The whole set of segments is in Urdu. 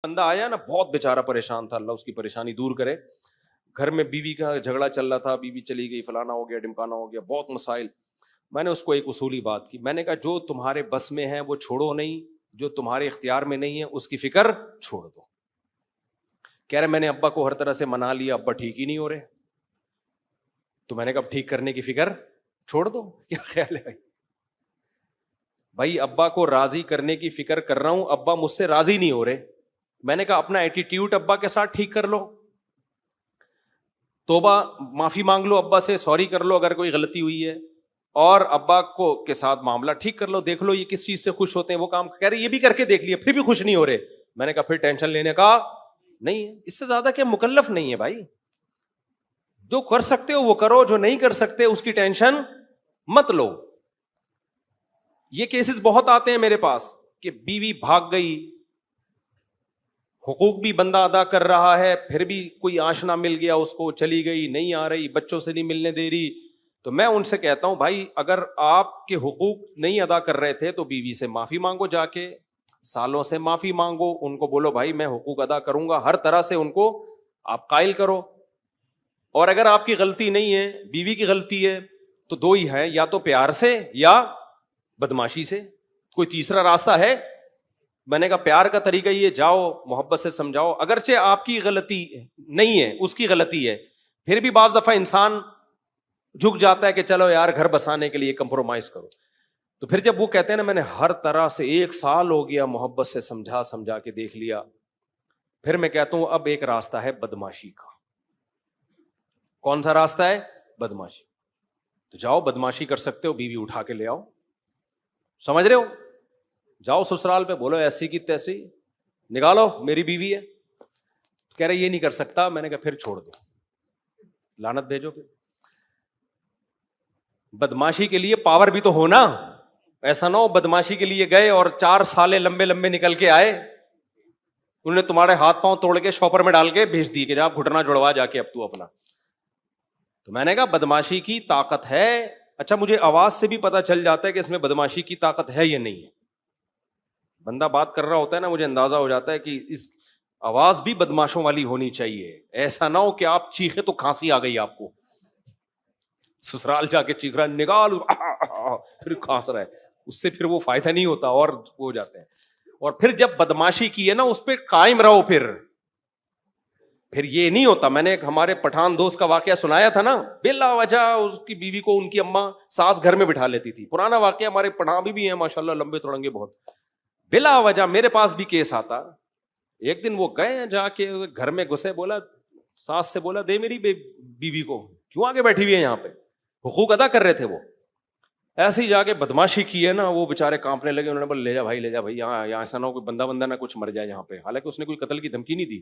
بندہ آیا نا بہت بیچارہ پریشان تھا, اللہ اس کی پریشانی دور کرے, گھر میں بیوی کا جھگڑا چل رہا تھا, بیوی چلی گئی, فلانا ہو گیا, ڈمکانا ہو گیا, بہت مسائل. میں نے اس کو ایک اصولی بات کی, میں نے کہا جو تمہارے بس میں ہے وہ چھوڑو نہیں, جو تمہارے اختیار میں نہیں ہے اس کی فکر چھوڑ دو. کہہ رہے میں نے ابا کو ہر طرح سے منا لیا, ابا ٹھیک ہی نہیں ہو رہے, تو میں نے کہا ٹھیک کرنے کی فکر چھوڑ دو. کیا خیال ہے بھائی, ابا کو راضی کرنے کی فکر کر رہا ہوں, ابا مجھ سے راضی نہیں ہو رہے, میں نے کہا اپنا ایٹیٹیوڈ ابا کے ساتھ ٹھیک کر لو, توبہ معافی مانگ لو ابا سے, سوری کر لو اگر کوئی غلطی ہوئی ہے, اور ابا کو کے ساتھ معاملہ ٹھیک کر لو, دیکھ لو یہ کس چیز سے خوش ہوتے ہیں, وہ کام کہہ رہے یہ بھی کر کے دیکھ لیا پھر بھی خوش نہیں ہو رہے. میں نے کہا پھر ٹینشن لینے کا نہیں ہے, اس سے زیادہ کیا مکلف نہیں ہے بھائی, جو کر سکتے ہو وہ کرو, جو نہیں کر سکتے اس کی ٹینشن مت لو. یہ کیسز بہت آتے ہیں میرے پاس کہ بیوی بھاگ گئی, حقوق بھی بندہ ادا کر رہا ہے, پھر بھی کوئی آشنا مل گیا اس کو, چلی گئی, نہیں آ رہی, بچوں سے نہیں ملنے دے رہی. تو میں ان سے کہتا ہوں بھائی اگر آپ کے حقوق نہیں ادا کر رہے تھے تو بیوی سے معافی مانگو, جا کے سالوں سے معافی مانگو, ان کو بولو بھائی میں حقوق ادا کروں گا, ہر طرح سے ان کو آپ قائل کرو. اور اگر آپ کی غلطی نہیں ہے, بیوی کی غلطی ہے, تو دو ہی ہے, یا تو پیار سے یا بدماشی سے, کوئی تیسرا راستہ ہے؟ میں نے کہا پیار کا طریقہ یہ, جاؤ محبت سے سمجھاؤ, اگرچہ آپ کی غلطی نہیں ہے اس کی غلطی ہے, پھر بھی بعض دفعہ انسان جھک جاتا ہے کہ چلو یار گھر بسانے کے لیے کمپرومائز کرو. تو پھر جب وہ کہتے ہیں نا میں نے ہر طرح سے 1 سال ہو گیا محبت سے سمجھا کے دیکھ لیا, پھر میں کہتا ہوں اب ایک راستہ ہے بدماشی کا. کون سا راستہ ہے؟ بدماشی. تو جاؤ بدماشی کر سکتے ہو, بیوی اٹھا کے لے آؤ, سمجھ رہے ہو, جاؤ سسرال پہ بولو ایسی کی تیسی نکالو میری بیوی ہے. کہہ رہے یہ نہیں کر سکتا, میں نے کہا پھر چھوڑ دو, لعنت بھیجو. پھر بدماشی کے لیے پاور بھی تو ہونا, ایسا نہ ہو بدماشی کے لیے گئے اور 4 سالے لمبے لمبے نکل کے آئے, انہوں نے تمہارے ہاتھ پاؤں توڑ کے شاپر میں ڈال کے بھیج دی کہ جا گھٹنا جڑوا جا کے اب تو اپنا. تو میں نے کہا بدماشی کی طاقت ہے. اچھا مجھے آواز سے بھی پتا چل جاتا ہے کہ اس میں بدماشی کی طاقت ہے یا نہیں ہے. بندہ بات کر رہا ہوتا ہے نا, مجھے اندازہ ہو جاتا ہے کہ اس آواز بھی بدماشوں والی ہونی چاہیے, ایسا نہ ہو کہ آپ چیخے تو کھانسی آ گئی آپ کو, سسرال جا کے چیخ رہا ہے نکال, پھر کھانس رہا ہے, اس سے پھر وہ فائدہ نہیں ہوتا اور ہو جاتے ہیں. اور پھر جب بدماشی کی ہے نا اس پہ قائم رہو, پھر یہ نہیں ہوتا. میں نے ایک ہمارے پٹھان دوست کا واقعہ سنایا تھا نا, بلا وجہ اس کی بیوی کو ان کی اماں ساس گھر میں بٹھا لیتی تھی. پرانا واقعہ, ہمارے پٹھان بھی ہیں ماشاءاللہ, لمبے تھوڑنگے بہت. بلا وجہ میرے پاس بھی کیس آتا. ایک دن وہ گئے جا کے گھر میں گھسے, بولا ساس سے بولا دے میری بیوی کو, کیوں آگے بیٹھی ہوئی ہے یہاں پہ, حقوق ادا کر رہے تھے وہ. ایسے ہی جا کے بدماشی کی ہے نا, وہ بےچارے کانپنے لگے. انہوں نے بولا لے جا بھائی یہاں ایسا نہ ہو کوئی بندہ نہ کچھ مر جائے یہاں پہ. حالانکہ اس نے کوئی قتل کی دھمکی نہیں دی.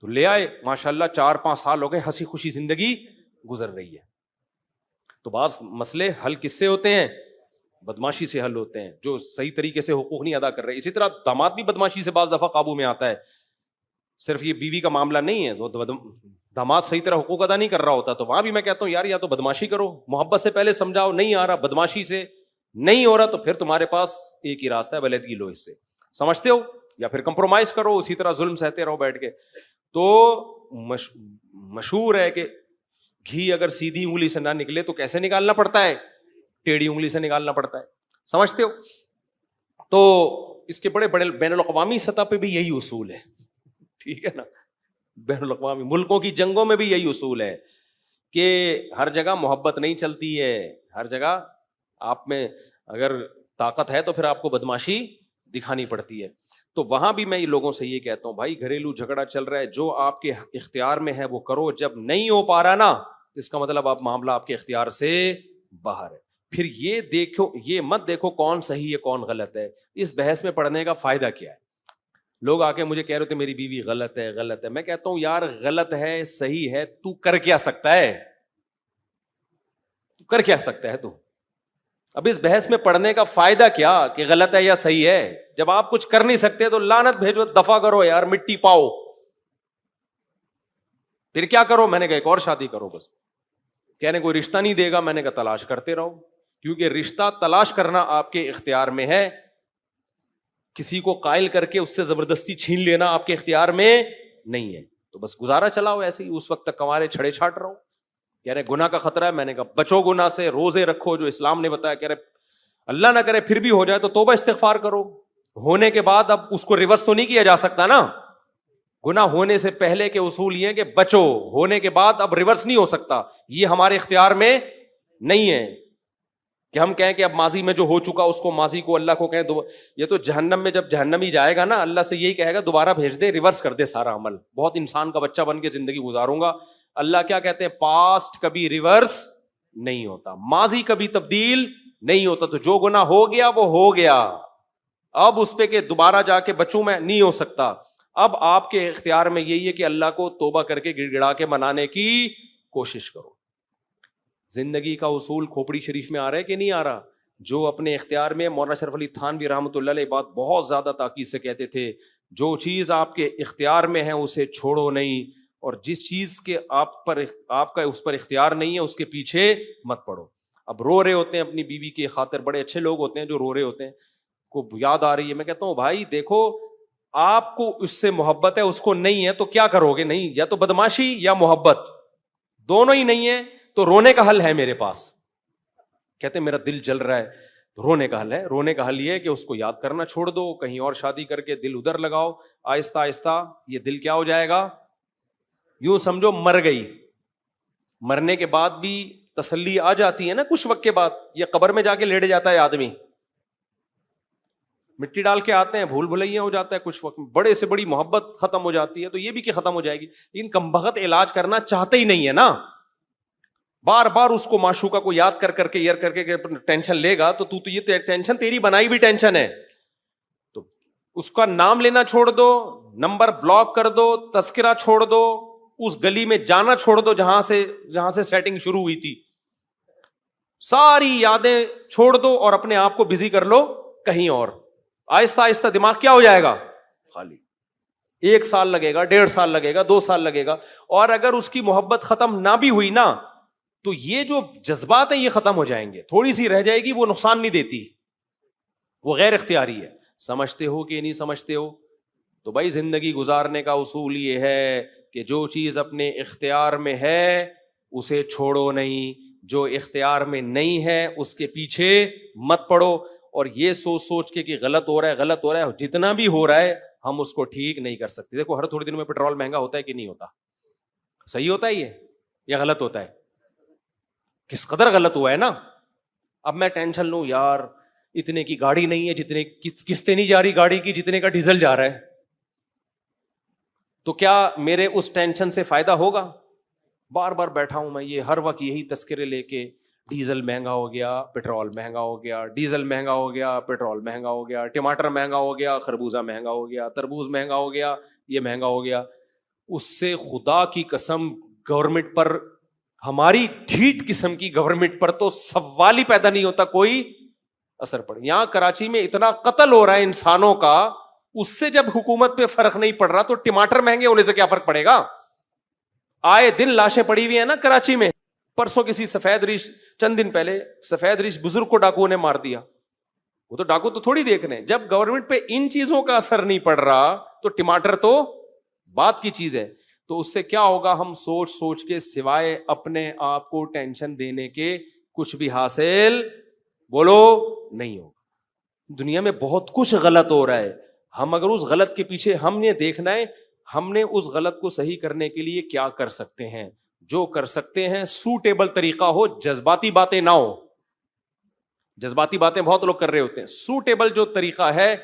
تو لے آئے, ماشاءاللہ 4-5 سال ہو گئے, ہنسی خوشی زندگی گزر رہی ہے. تو بعض مسئلے حل کس سے ہوتے ہیں؟ بدماشی سے حل ہوتے ہیں, جو صحیح طریقے سے حقوق نہیں ادا کر رہے. اسی طرح داماد بھی بدماشی سے بعض دفعہ قابو میں آتا ہے. صرف یہ بیوی کا معاملہ نہیں ہے, داماد صحیح طرح حقوق ادا نہیں کر رہا ہوتا, تو وہاں بھی میں کہتا ہوں یار یا تو بدماشی کرو, محبت سے پہلے سمجھاؤ, نہیں آ رہا بدماشی سے نہیں ہو رہا, تو پھر تمہارے پاس ایک ہی راستہ ہے, علیحدگی لو اس سے, سمجھتے ہو, یا پھر کمپرومائز کرو, اسی طرح ظلم سہتے رہو بیٹھ کے. تو مشہور ہے کہ گھی اگر سیدھی انگلی سے نہ نکلے تو کیسے نکالنا پڑتا ہے؟ ٹیڑھی انگلی سے نکالنا پڑتا ہے, سمجھتے ہو. تو اس کے بڑے بڑے بین الاقوامی سطح پہ بھی یہی اصول ہے, ٹھیک ہے نا, بین الاقوامی ملکوں کی جنگوں میں بھی یہی اصول ہے کہ ہر جگہ محبت نہیں چلتی ہے, ہر جگہ آپ میں اگر طاقت ہے تو پھر آپ کو بدماشی دکھانی پڑتی ہے. تو وہاں بھی میں لوگوں سے یہ کہتا ہوں بھائی گھریلو جھگڑا چل رہا ہے, جو آپ کے اختیار میں ہے وہ کرو, جب نہیں ہو پا رہا نا اس کا مطلب آپ معاملہ آپ کے اختیار سے باہر ہے. پھر یہ دیکھو, یہ مت دیکھو کون صحیح ہے کون غلط ہے, اس بحث میں پڑھنے کا فائدہ کیا ہے؟ لوگ آ کے مجھے کہہ رہے تھے میری بیوی غلط ہے, میں کہتا ہوں یار غلط ہے صحیح ہے, تو کر کیا سکتا ہے, تو کر کیا سکتا ہے تو. اب اس بحث میں پڑھنے کا فائدہ کیا کہ غلط ہے یا صحیح ہے, جب آپ کچھ کر نہیں سکتے تو لعنت بھیجو, دفع کرو یار, مٹی پاؤ, پھر کیا کرو؟ میں نے کہا ایک اور شادی کرو بس. کہنے کوئی رشتہ نہیں دے گا, میں نے کہا تلاش کرتے رہو, کیونکہ رشتہ تلاش کرنا آپ کے اختیار میں ہے. کسی کو قائل کر کے اس سے زبردستی چھین لینا آپ کے اختیار میں نہیں ہے. تو بس گزارا چلاؤ ایسے ہی, اس وقت تک کمارے چھڑے چھاٹ رہو. کہہ رہے گناہ کا خطرہ ہے, میں نے کہا بچو گناہ سے, روزے رکھو جو اسلام نے بتایا. کہہ رہے اللہ نہ کرے پھر بھی ہو جائے تو توبہ استغفار کرو. ہونے کے بعد اب اس کو ریورس تو نہیں کیا جا سکتا نا. گناہ ہونے سے پہلے کے اصول یہ کہ بچو, ہونے کے بعد اب ریورس نہیں ہو سکتا. یہ ہمارے اختیار میں نہیں ہے کہ ہم کہیں کہ اب ماضی میں جو ہو چکا اس کو, ماضی کو اللہ کو کہیں. یہ تو جہنم میں جب جہنمی جائے گا نا, اللہ سے یہی کہے گا دوبارہ بھیج دے, ریورس کر دے سارا عمل. بہت انسان کا بچہ بن کے زندگی گزاروں گا. اللہ کیا کہتے ہیں, پاسٹ کبھی ریورس نہیں ہوتا, ماضی کبھی تبدیل نہیں ہوتا. تو جو گناہ ہو گیا وہ ہو گیا, اب اس پہ کہ دوبارہ جا کے بچوں میں نہیں ہو سکتا. اب آپ کے اختیار میں یہی ہے کہ اللہ کو توبہ کر کے گڑ گڑا کے منانے کی کوشش کرو. زندگی کا اصول کھوپڑی شریف میں آ رہا ہے کہ نہیں آ رہا؟ جو اپنے اختیار میں, مولانا شرف علی تھانوی رحمۃ اللہ علیہ بات بہت زیادہ تاکید سے کہتے تھے, جو چیز آپ کے اختیار میں ہے اسے چھوڑو نہیں, اور جس چیز کے آپ کا اس پر اختیار نہیں ہے اس کے پیچھے مت پڑو. اب رو رہے ہوتے ہیں اپنی بیوی کی خاطر, بڑے اچھے لوگ ہوتے ہیں جو رو رہے ہوتے ہیں, کو یاد آ رہی ہے, میں کہتا ہوں بھائی دیکھو آپ کو اس سے محبت ہے, اس کو نہیں ہے, تو کیا کرو گے؟ نہیں, یا تو بدماشی یا محبت, دونوں ہی نہیں ہے. تو رونے کا حل ہے میرے پاس. کہتے ہیں میرا دل جل رہا ہے, رونے کا حل ہے. رونے کا حل یہ ہے کہ اس کو یاد کرنا چھوڑ دو, کہیں اور شادی کر کے دل ادھر لگاؤ. آہستہ آہستہ یہ دل کیا ہو جائے گا, یوں سمجھو مر گئی. مرنے کے بعد بھی تسلی آ جاتی ہے نا کچھ وقت کے بعد. یہ قبر میں جا کے لیٹ جاتا ہے آدمی, مٹی ڈال کے آتے ہیں, بھول بھلیا ہو جاتا ہے کچھ وقت, بڑے سے بڑی محبت ختم ہو جاتی ہے. تو یہ بھی کہ ختم ہو جائے گی, لیکن کمبخت علاج کرنا چاہتے ہی نہیں ہے نا. بار بار اس کو معشوقہ کو یاد کر کر کے ایئر کر کے ٹینشن لے گا تو یہ ٹینشن تیری بنائی بھی ٹینشن ہے. تو اس کا نام لینا چھوڑ دو, نمبر بلاک کر دو, تذکرہ چھوڑ دو, اس گلی میں جانا چھوڑ دو جہاں سے سیٹنگ شروع ہوئی تھی. ساری یادیں چھوڑ دو اور اپنے آپ کو بزی کر لو کہیں اور. آہستہ آہستہ دماغ کیا ہو جائے گا, خالی. 1 سال لگے گا, 1.5 سال لگے گا, 2 سال لگے گا. اور اگر اس کی محبت ختم نہ بھی ہوئی نا, تو یہ جو جذبات ہیں یہ ختم ہو جائیں گے. تھوڑی سی رہ جائے گی, وہ نقصان نہیں دیتی, وہ غیر اختیاری ہے. سمجھتے ہو کہ نہیں سمجھتے ہو؟ تو بھائی زندگی گزارنے کا اصول یہ ہے کہ جو چیز اپنے اختیار میں ہے اسے چھوڑو نہیں, جو اختیار میں نہیں ہے اس کے پیچھے مت پڑو. اور یہ سوچ کے کہ غلط ہو رہا ہے, جتنا بھی ہو رہا ہے ہم اس کو ٹھیک نہیں کر سکتے. دیکھو ہر تھوڑے دن میں پیٹرول مہنگا ہوتا ہے کہ نہیں ہوتا؟ صحیح ہوتا ہے یہ یا غلط ہوتا ہے؟ کس قدر غلط ہوا ہے نا. اب میں ٹینشن لوں یار اتنے کی گاڑی نہیں ہے, جتنے قسطیں نہیں جا رہی گاڑی کی جتنے کا ڈیزل جا رہا ہے, تو کیا میرے اس ٹینشن سے فائدہ ہوگا؟ بار بار بیٹھا ہوں میں یہ ہر وقت یہی تذکرے لے کے, ڈیزل مہنگا ہو گیا, پیٹرول مہنگا ہو گیا, ڈیزل مہنگا ہو گیا, پیٹرول مہنگا ہو گیا, ٹماٹر مہنگا ہو گیا, خربوزہ مہنگا ہو گیا, تربوز مہنگا ہو گیا, یہ مہنگا ہو گیا. اس سے خدا کی قسم گورنمنٹ پر, ہماری ڈھیٹ قسم کی گورنمنٹ پر تو سوال ہی پیدا نہیں ہوتا کوئی اثر پڑے. یہاں کراچی میں اتنا قتل ہو رہا ہے انسانوں کا, اس سے جب حکومت پہ فرق نہیں پڑ رہا تو ٹماٹر مہنگے ہونے سے کیا فرق پڑے گا؟ آئے دن لاشیں پڑی ہوئی ہیں نا کراچی میں. پرسوں کسی سفید ریش, چند دن پہلے سفید ریش بزرگ کو ڈاکو نے مار دیا. وہ تو ڈاکو تو تھوڑی دیکھ رہے ہیں, جب گورنمنٹ پہ ان چیزوں کا اثر نہیں پڑ رہا تو ٹماٹر تو بات کی چیز ہے. تو اس سے کیا ہوگا, ہم سوچ کے سوائے اپنے آپ کو ٹینشن دینے کے کچھ بھی حاصل بولو نہیں ہوگا. دنیا میں بہت کچھ غلط ہو رہا ہے, ہم اگر اس غلط کے پیچھے ہم نے دیکھنا ہے ہم نے اس غلط کو صحیح کرنے کے لیے کیا کر سکتے ہیں. جو کر سکتے ہیں سوٹیبل طریقہ ہو, جذباتی باتیں نہ ہو. جذباتی باتیں بہت لوگ کر رہے ہوتے ہیں, سوٹیبل جو طریقہ ہے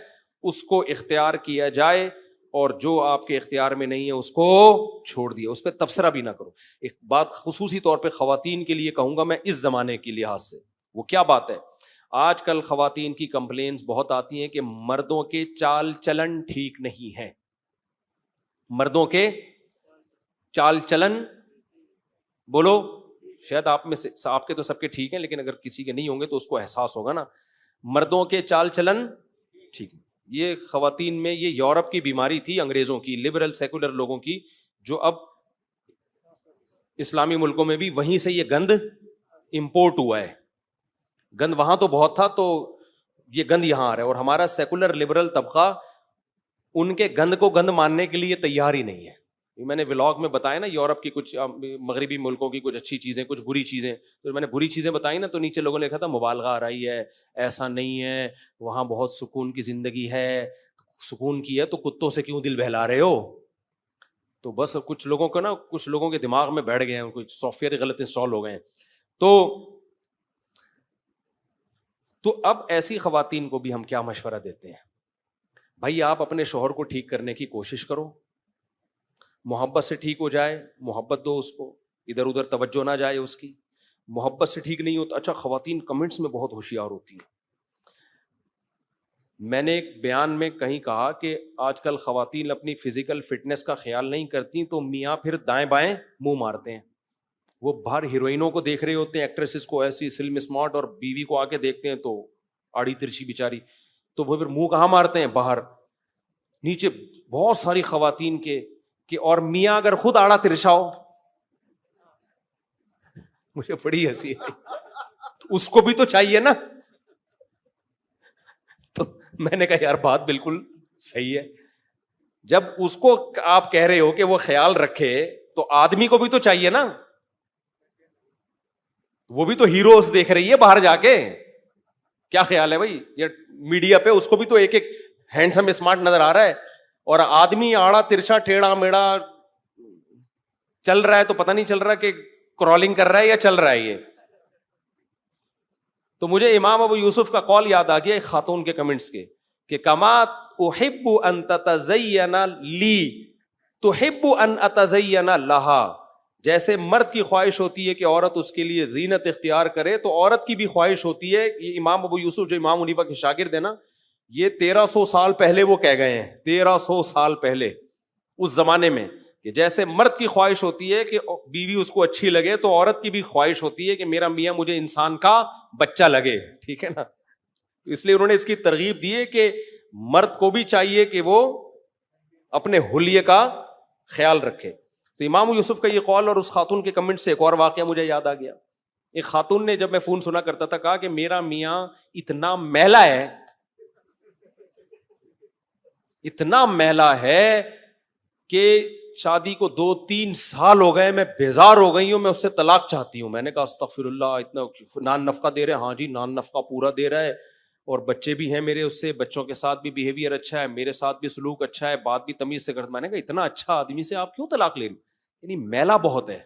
اس کو اختیار کیا جائے, اور جو آپ کے اختیار میں نہیں ہے اس کو چھوڑ دیا, اس پہ تبصرہ بھی نہ کرو. ایک بات خصوصی طور پہ خواتین کے لیے کہوں گا میں اس زمانے کے لحاظ سے, وہ کیا بات ہے, آج کل خواتین کی کمپلینز بہت آتی ہیں کہ مردوں کے چال چلن ٹھیک نہیں ہے. مردوں کے چال چلن بولو, شاید آپ میں سے, آپ کے تو سب کے ٹھیک ہیں لیکن اگر کسی کے نہیں ہوں گے تو اس کو احساس ہوگا نا. مردوں کے چال چلن ٹھیک, یہ خواتین میں یہ یورپ کی بیماری تھی, انگریزوں کی, لبرل سیکولر لوگوں کی, جو اب اسلامی ملکوں میں بھی وہیں سے یہ گند امپورٹ ہوا ہے. گند وہاں تو بہت تھا, تو یہ گند یہاں آ رہا ہے, اور ہمارا سیکولر لبرل طبقہ ان کے گند کو گند ماننے کے لیے تیار ہی نہیں ہے. میں نے ولاگ میں بتایا نا یورپ کی کچھ مغربی ملکوں کی کچھ اچھی چیزیں کچھ بری چیزیں, تو میں نے بری چیزیں بتائی نا تو نیچے لوگوں نے لکھا تھا مبالغہ آ رہی ہے, ایسا نہیں ہے, وہاں بہت سکون کی زندگی ہے. سکون کی ہے تو کتوں سے کیوں دل بہلا رہے ہو؟ تو بس کچھ لوگوں کو نا, کچھ لوگوں کے دماغ میں بیٹھ گئے ہیں, کچھ سافٹ ویئر غلط انسٹال ہو گئے ہیں. تو اب ایسی خواتین کو بھی ہم کیا مشورہ دیتے ہیں؟ بھائی آپ اپنے شوہر کو ٹھیک کرنے کی کوشش کرو, محبت سے ٹھیک ہو جائے, محبت دو اس کو, ادھر ادھر توجہ نہ جائے اس کی. محبت سے ٹھیک نہیں ہوتا. اچھا, خواتین کمنٹس میں بہت ہوشیار ہوتی ہیں. میں نے ایک بیان میں کہیں کہا کہ آج کل خواتین اپنی فزیکل فٹنس کا خیال نہیں کرتی تو میاں پھر دائیں بائیں منہ مارتے ہیں. وہ باہر ہیروئنوں کو دیکھ رہے ہوتے ہیں, ایکٹریسز کو ایسی سلم اسمارٹ, اور بیوی کو آ کے دیکھتے ہیں تو آڑی ترچی بیچاری, تو وہ پھر منہ کہاں مارتے ہیں؟ باہر. نیچے بہت ساری خواتین کے کہ اور میاں اگر خود آڑا ترچا ہو, مجھے بڑی ہنسی ہے, اس کو بھی تو چاہیے نا. تو میں نے کہا یار بات بالکل صحیح ہے, جب اس کو آپ کہہ رہے ہو کہ وہ خیال رکھے تو آدمی کو بھی تو چاہیے نا. وہ بھی تو ہیروز دیکھ رہی ہے باہر جا کے. کیا خیال ہے بھائی, یہ میڈیا پہ اس کو بھی تو ایک ایک ہینڈسم اسمارٹ نظر آ رہا ہے, اور آدمی آڑا ترچا ٹیڑھا میڑا چل رہا ہے تو پتہ نہیں چل رہا کہ کرالنگ کر رہا ہے یا چل رہا ہے یہ. تو مجھے امام ابو یوسف کا قول یاد آ گیا ایک خاتون کے کمنٹس کے, کہ کما احب ان تتزین لی تحب ان اتزین لہا. جیسے مرد کی خواہش ہوتی ہے کہ عورت اس کے لیے زینت اختیار کرے, تو عورت کی بھی خواہش ہوتی ہے. یہ امام ابو یوسف جو امام حنیفہ کے شاگرد ہیں نا, یہ 1300 سال پہلے وہ کہہ گئے ہیں, 1300 سال پہلے اس زمانے میں, کہ جیسے مرد کی خواہش ہوتی ہے کہ بیوی اس کو اچھی لگے, تو عورت کی بھی خواہش ہوتی ہے کہ میرا میاں مجھے انسان کا بچہ لگے. ٹھیک ہے نا. تو اس لیے انہوں نے اس کی ترغیب دی ہے کہ مرد کو بھی چاہیے کہ وہ اپنے حلیے کا خیال رکھے. تو امام یوسف کا یہ قول اور اس خاتون کے کمنٹ سے ایک اور واقعہ مجھے یاد آ گیا. ایک خاتون نے, جب میں فون سنا کرتا تھا, کہا کہ میرا میاں اتنا میلا ہے, اتنا میلا ہے کہ شادی کو 2-3 سال ہو گئے, میں بیزار ہو گئی ہوں, میں اس سے طلاق چاہتی ہوں. میں نے کہا استغفر اللہ, اتنا نان نفقہ دے رہے ہیں؟ ہاں جی نان نفقہ پورا دے رہا ہے, اور بچے بھی ہیں میرے اس سے, بچوں کے ساتھ بھی بیہیویئر اچھا ہے, میرے ساتھ بھی سلوک اچھا ہے, بات بھی تمیز سے کرتا. میں نے کہا اتنا اچھا آدمی سے آپ کیوں طلاق لے رہی؟ یعنی میلا بہت ہے.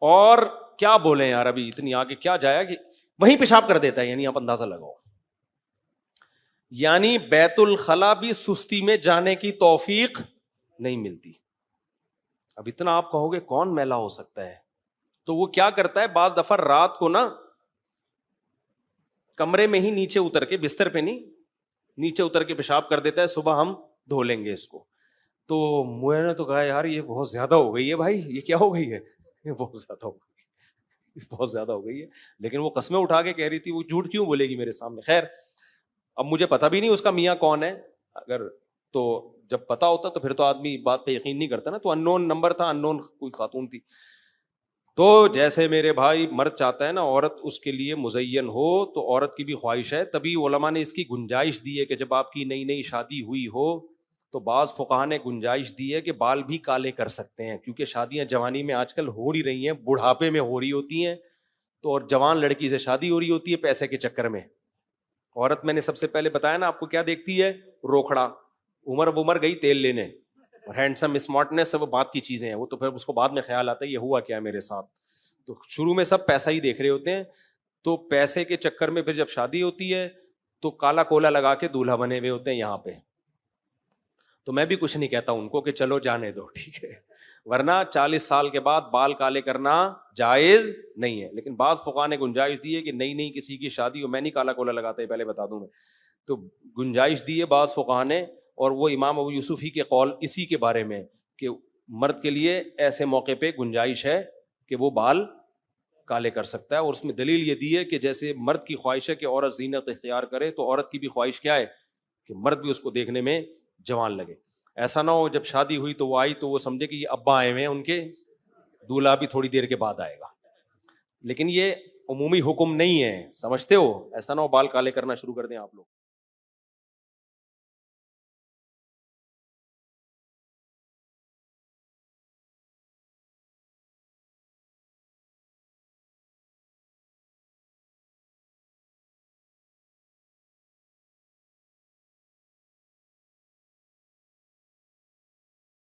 اور کیا بولیں یار, ابھی اتنی آگے کیا جایا کہ وہیں پیشاب کر دیتا ہے. یعنی آپ اندازہ لگاؤ, یعنی بیت الخلا بھی سستی میں جانے کی توفیق نہیں ملتی. اب اتنا آپ کہو گے کون میلا ہو سکتا ہے, تو وہ کیا کرتا ہے, بعض دفعہ رات کو نا کمرے میں ہی نیچے اتر کے, بستر پہ نہیں, نیچے اتر کے پیشاب کر دیتا ہے, صبح ہم دھو لیں گے اس کو. تو میں نے تو کہا یار یہ بہت زیادہ ہو گئی ہے بھائی, یہ کیا ہو گئی ہے, یہ بہت زیادہ ہو گئی, بہت زیادہ ہو گئی ہے. لیکن وہ قسمیں اٹھا کے کہہ رہی تھی, وہ جھوٹ کیوں بولے گی میرے سامنے. خیر اب مجھے پتا بھی نہیں اس کا میاں کون ہے, اگر تو جب پتا ہوتا تو پھر تو آدمی بات پہ یقین نہیں کرتا نا. تو ان نون نمبر تھا, ان نون کوئی خاتون تھی. تو جیسے میرے بھائی مرد چاہتا ہے نا عورت اس کے لیے مزین ہو, تو عورت کی بھی خواہش ہے. تبھی علماء نے اس کی گنجائش دی ہے کہ جب آپ کی نئی نئی شادی ہوئی ہو تو بعض فقہاء نے گنجائش دی ہے کہ بال بھی کالے کر سکتے ہیں, کیونکہ شادیاں جوانی میں آج کل ہو ہی رہی ہیں, بڑھاپے میں ہو رہی ہوتی ہیں. تو اور جوان لڑکی سے شادی ہو رہی ہوتی ہے پیسے کے چکر میں. عورت میں نے سب سے پہلے بتایا نا آپ کو کیا دیکھتی ہے, روکھڑا, عمر گئی تیل لینے, اور ہینڈسم اسمارٹنس سب بات کی چیزیں ہیں. وہ تو پھر اس کو بعد میں خیال آتا ہے یہ ہوا کیا میرے ساتھ. تو شروع میں سب پیسہ ہی دیکھ رہے ہوتے ہیں, تو پیسے کے چکر میں پھر جب شادی ہوتی ہے تو کالا کولا لگا کے دولہا بنے ہوئے ہوتے ہیں یہاں پہ. تو میں بھی کچھ نہیں کہتا ان کو کہ چلو جانے دو, ٹھیک ہے, ورنہ 40 سال کے بعد بال کالے کرنا جائز نہیں ہے. لیکن بعض فقہاء نے گنجائش دی ہے کہ نہیں کسی کی شادی ہو, میں نہیں کالا کولا لگاتا, پہلے بتا دوں میں, تو گنجائش دی ہے بعض فقہاء نے. اور وہ امام ابو یوسف ہی کے قول اسی کے بارے میں کہ مرد کے لیے ایسے موقع پہ گنجائش ہے کہ وہ بال کالے کر سکتا ہے. اور اس میں دلیل یہ دی ہے کہ جیسے مرد کی خواہش ہے کہ عورت زینت اختیار کرے, تو عورت کی بھی خواہش کیا ہے کہ مرد بھی اس کو دیکھنے میں جوان لگے. ایسا نہ ہو جب شادی ہوئی تو وہ آئی تو وہ سمجھے کہ یہ ابا آئے ہوئے ہیں ان کے, دولہا بھی تھوڑی دیر کے بعد آئے گا. لیکن یہ عمومی حکم نہیں ہے, سمجھتے ہو, ایسا نہ ہو بال کالے کرنا شروع کر دیں آپ لوگ.